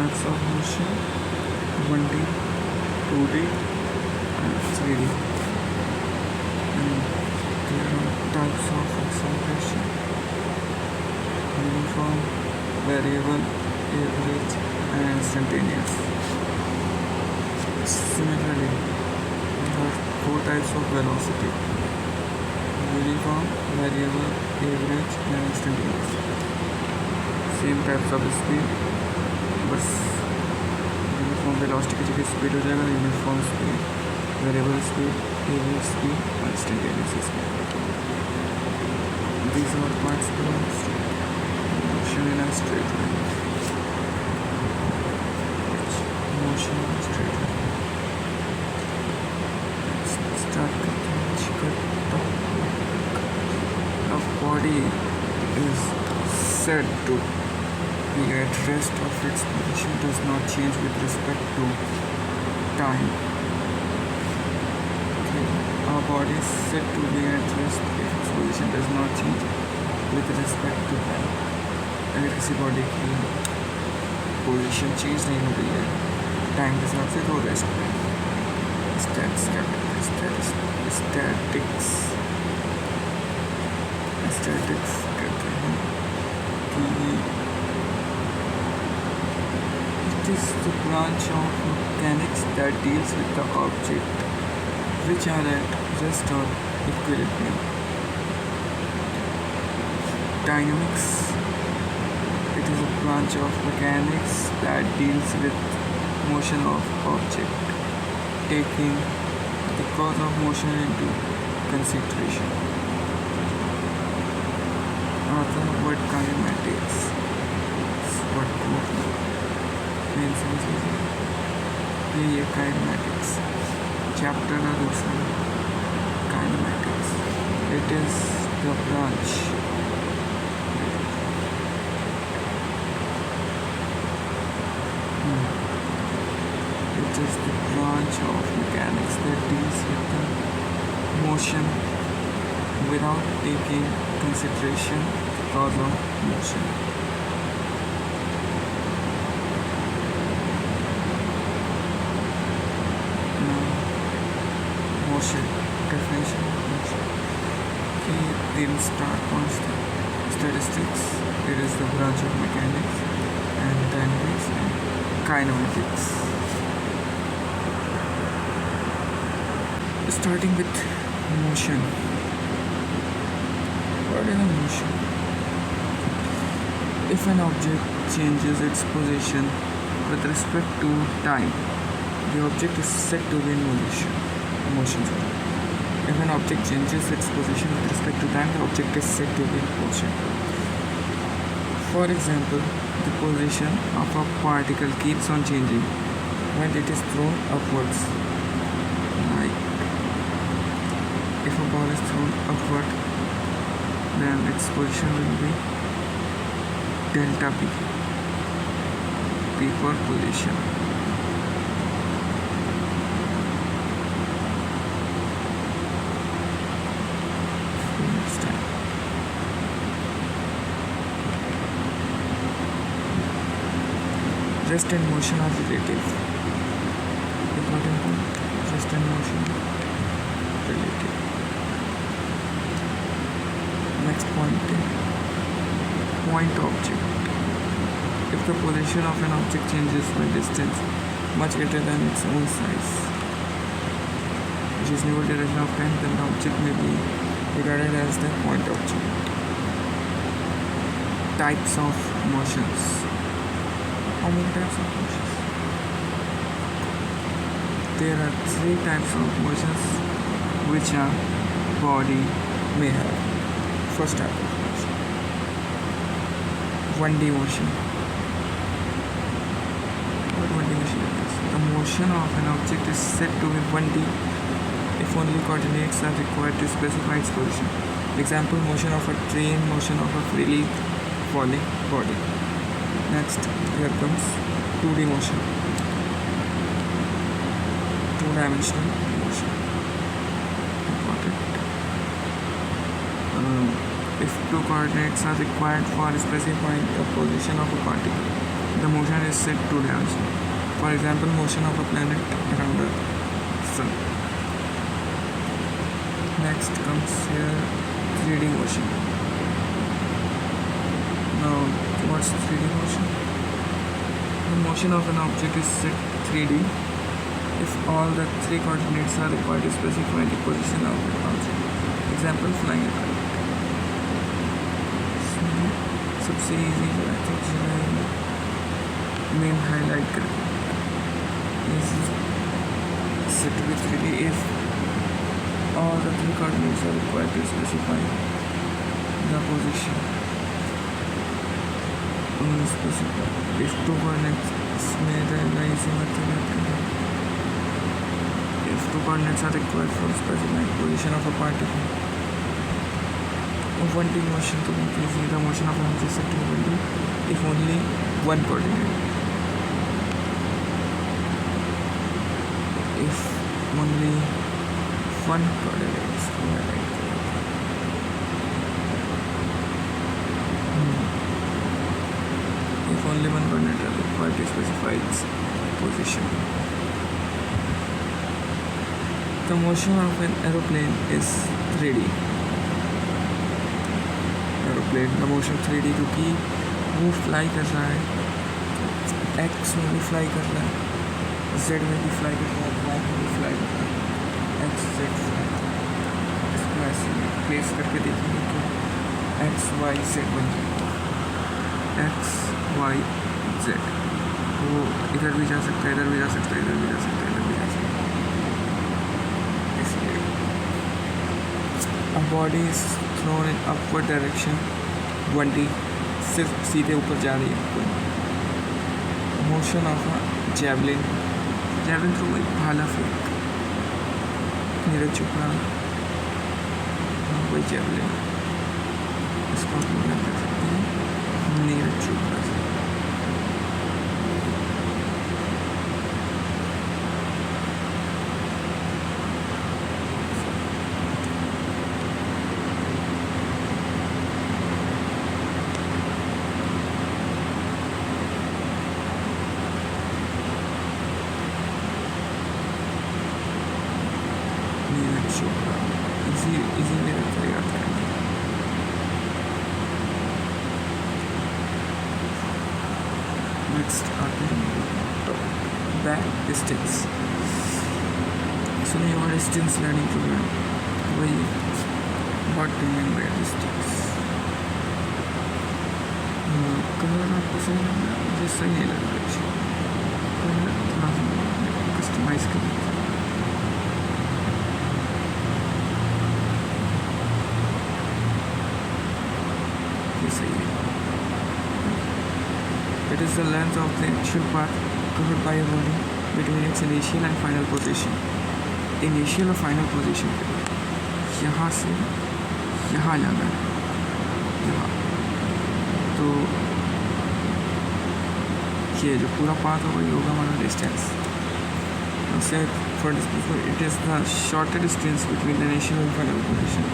types of motion: 1D, 2D, and 3D. And there are types of acceleration: uniform, variable, average, and instantaneous. Similarly, there are four types of velocity: uniform, variable, average, and instantaneous. Same types of speed, बस uniform velocity की जगह speed हो जाएगा, uniform speed, variable speed, average speed और instantaneous speed. These are parts belongs to motion in a straight line. Motion in a straight line. Let's start a body is said to be at rest of its position does not change with respect to time. Okay. Our body is said to be at rest if its position does not change with respect to time. अगर किसी body की position change नहीं हो रही है time के हिसाब से तो रेस्ट में. स्टैटिक्स कहते हैं कि it is the branch of mechanics that deals with the object which are at rest or equilibrium. Dynamics, it is a branch of mechanics that deals with motion of object, taking the cause of motion into consideration. Other word kinematics, what means ये kinematics chapter का दूसरा kinematics. It is the branch it is the branch of mechanics that deals with the motion without taking consideration cause of motion. Motion definition of motion. Then start points to statistics. It is the branch of mechanics and dynamics and kinematics. Starting with motion. What is a motion? If an object changes its position with respect to time, the object is said to be in motion. If an object changes its position with respect to time, the object is said to be in motion. For example, the position of a particle keeps on changing when it is thrown upwards. Like if a ball is thrown upward, then its position will be delta p. P for position. Rest and motion are relative. Important point. Rest and motion relative. Next point. Point object. If the position of an object changes by distance much greater than its own size, which is near direction of time, then the object may be regarded as the point object. Types of motions. How many types of motions? There are three types of motions which a body may have. First type of motion, 1D motion. What 1D motion is? The motion of an object is said to be 1D if only coordinates are required to specify its position. Example, motion of a train, motion of a freely falling body. Next, here comes 2D motion, two-dimensional motion. Important. If two coordinates are required for specifying the position of a particle, the motion is said to dimension. For example, motion of a planet around the sun. Next comes here 3D motion. Now, what's 3D motion? The motion of an object is set 3D if all the three coordinates are required to specify the position of the object. Example, flying a kite. सबसे easy method जो है main highlight करके set with 3D if all the three coordinates are required to specify the position. Specify if two coordinates में रहेगा इसी method if two coordinates are required for specifying position of a particle. 1D motion to increase the motion of an object set to 1D if only one coordinate. If only one coordinate is correct. If only one coordinate is required to specify its position. The motion of an aeroplane is 3D. Aeroplane का motion 3D क्योंकि वो fly कर रहा है, X में भी fly कर रहा है, Z में भी फ्लाई कर रहा है, Y में भी फ्लाई कर रहा है, X Z फ्लाई। इसको ऐसे प्लेस करके देखेंगे तो X Y Z बन जाएगा, X Y Z। वो इधर भी जा सकता है, इधर भी जा सकता है, इधर भी जा सकता है, इधर भी जा सकता है। इसलिए a body is thrown in upward direction 1D सिर्फ सीधे ऊपर जा रही है। Motion of a javelin through एक भाला फेंक, नीरज चोपड़ा वही जैवलिन, इसको आप लोग याद रख सकते हैं नीरज चोपड़ा से। इजी में रहता है याद करना। नेक्स्ट आते हैं बैक डिस्टेंस। सुनिए और डिस्टेंस लर्निंग प्रोग्राम वही what do you mean by distance. Colour आपको सही लग रहा है, मुझे सही नहीं लग रहा है, कलर थोड़ा कस्टमाइज करें। It is the length of the actual path covered by a body between its initial and final position. Initial और final position यहाँ से यहाँ जाना है, यहाँ। तो ये जो पूरा पाथ होगा ये होगा हमारा डिस्टेंस। से for it is the shorter distance between the initial and final position.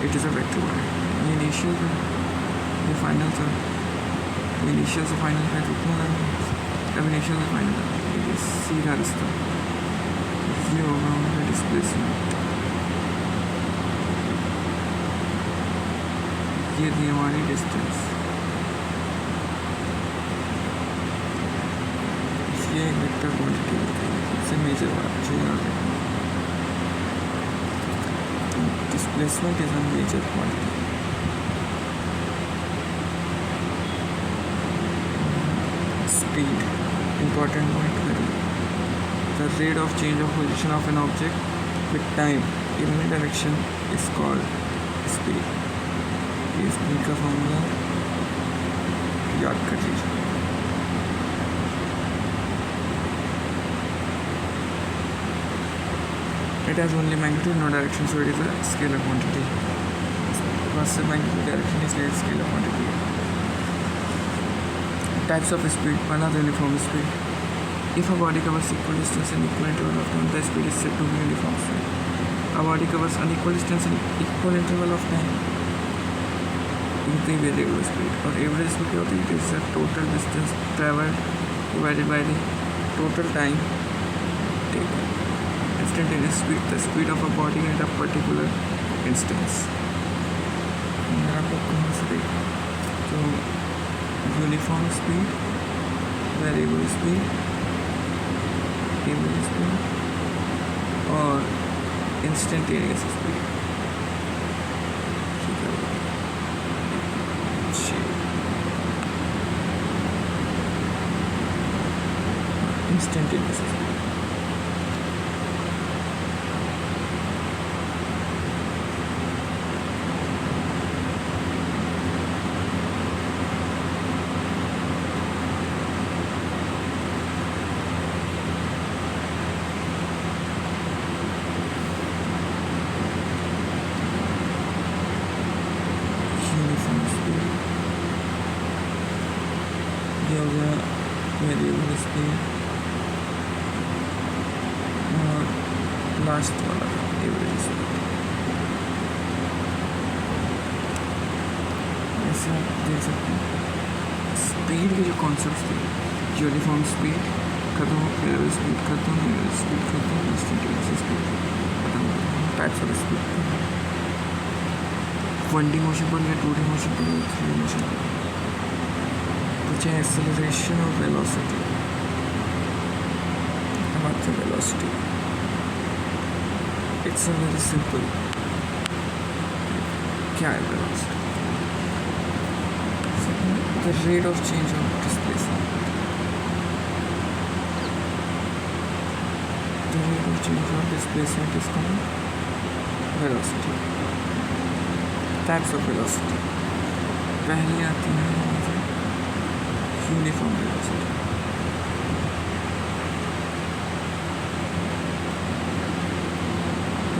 It is a vector body. ये initial है, ये final है। इनिशियल से फाइनल का कितना है, अब इनिशियल से फाइनल है, ये सीधा रास्ता। ये होगा हमारा डिस्प्लेसमेंट, ये थी हमारी डिस्टेंस। ये एक वेक्टर क्वांटिटी होती है, इससे मेजर बात जो याद रखना। Displacement is a major quantity. Speed, important point here. The rate of change of position of an object with time in any direction is called speed. ये स्पीड का फॉर्मूला याद कर लीजिए। It has only magnitude, no direction, so it is a scalar quantity. Positive magnitude, direction is a scalar quantity. Types of speed. One are the uniform speed. If a body covers equal distance in equal interval of time, the speed is said to be uniform speed. A body covers unequal distance in equal interval of time, इतनी variable speed. और average speed क्या होती है? It is the total distance travelled divided by the total time taken. Instantaneous speed, the speed of a body at a particular instance. आपको कहाँ से देखा? तो uniform speed, variable speed, table speed और instantaneous speed. Instantaneous speed variable speed और last वाला average speed. ऐसे आप देख सकते हैं स्पीड के जो कॉन्सेप्ट थे, यूनिफॉर्म स्पीड खत्म, वेरिएबल स्पीड खत्म, एवरेज स्पीड खत्म, इंस्टेंटेनियस स्पीड खत्म, types of speed. 1D motion पर या 2D मोशन पर या 3D मोशन पर चाहे एक्सेलरेशन और वेलोसिटी। हम आते हैं velocity. It's a very simple. क्या है velocity? The rate of change of displacement. The rate of change of displacement is called velocity. Types of velocity पहली आती है यूनिफॉर्म वेलोसिटी।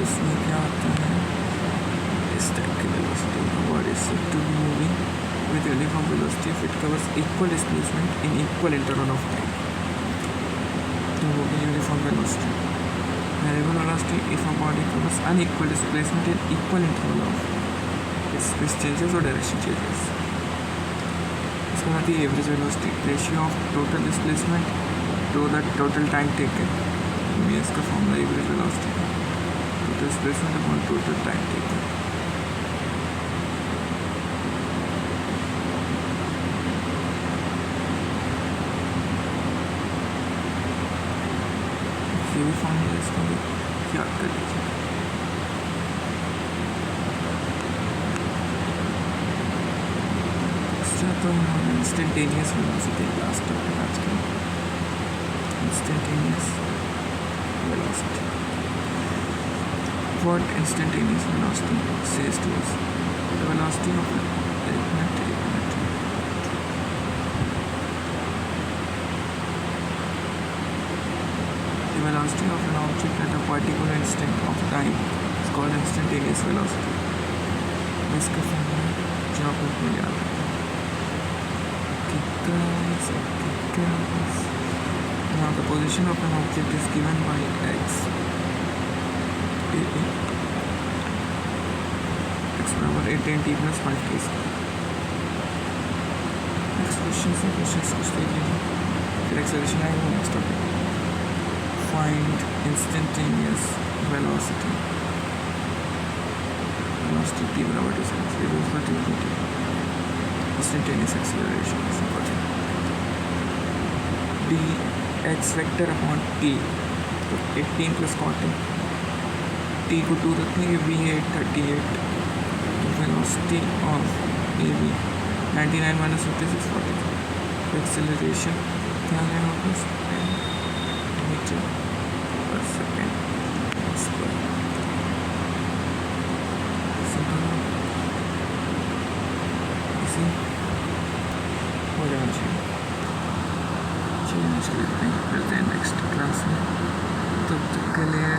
इसमें क्या आता है? इस टाइप की velocity body is said to be moving with uniform velocity if it covers equal displacement in equal interval of time। तो वो भी uniform velocity. Variable velocity if a body covers unequal displacement in equal interval of its space changes or direction changes। इसके बाद ये average velocity, ratio of total displacement to the total time taken. ये इसका formula average velocity, total displacement upon total time taken. ये भी formula इसका भी याद कर लीजिए। तो इंस्टेंटेनियस वेलोसिटी लास्ट टॉपिक आज का। Instantaneous velocity. What instantaneous velocity says to us? The velocity of the velocity of an object at a particular instant of time is called instantaneous velocity। इसका formula जो आपको याद है now the position of an object is given by x बराबर 8t plus 5t square। Next question से question कुछ देख लीजिए, फिर एक्सेलरेशन आएगा next topic. Find instantaneous velocity. Velocity t बराबर two second, instantaneous acceleration is important। dx vector upon t, तो 18 plus cot t को 2 रखते हैं, v है 38, तो velocity of A B 99 minus 56 43। Acceleration क्या है वापस मीटर पर सेकेंड स्क्वायर। इसी हो जाना चाहिए। चलिए मिलते हैं नेक्स्ट क्लास में, तब तक के लिए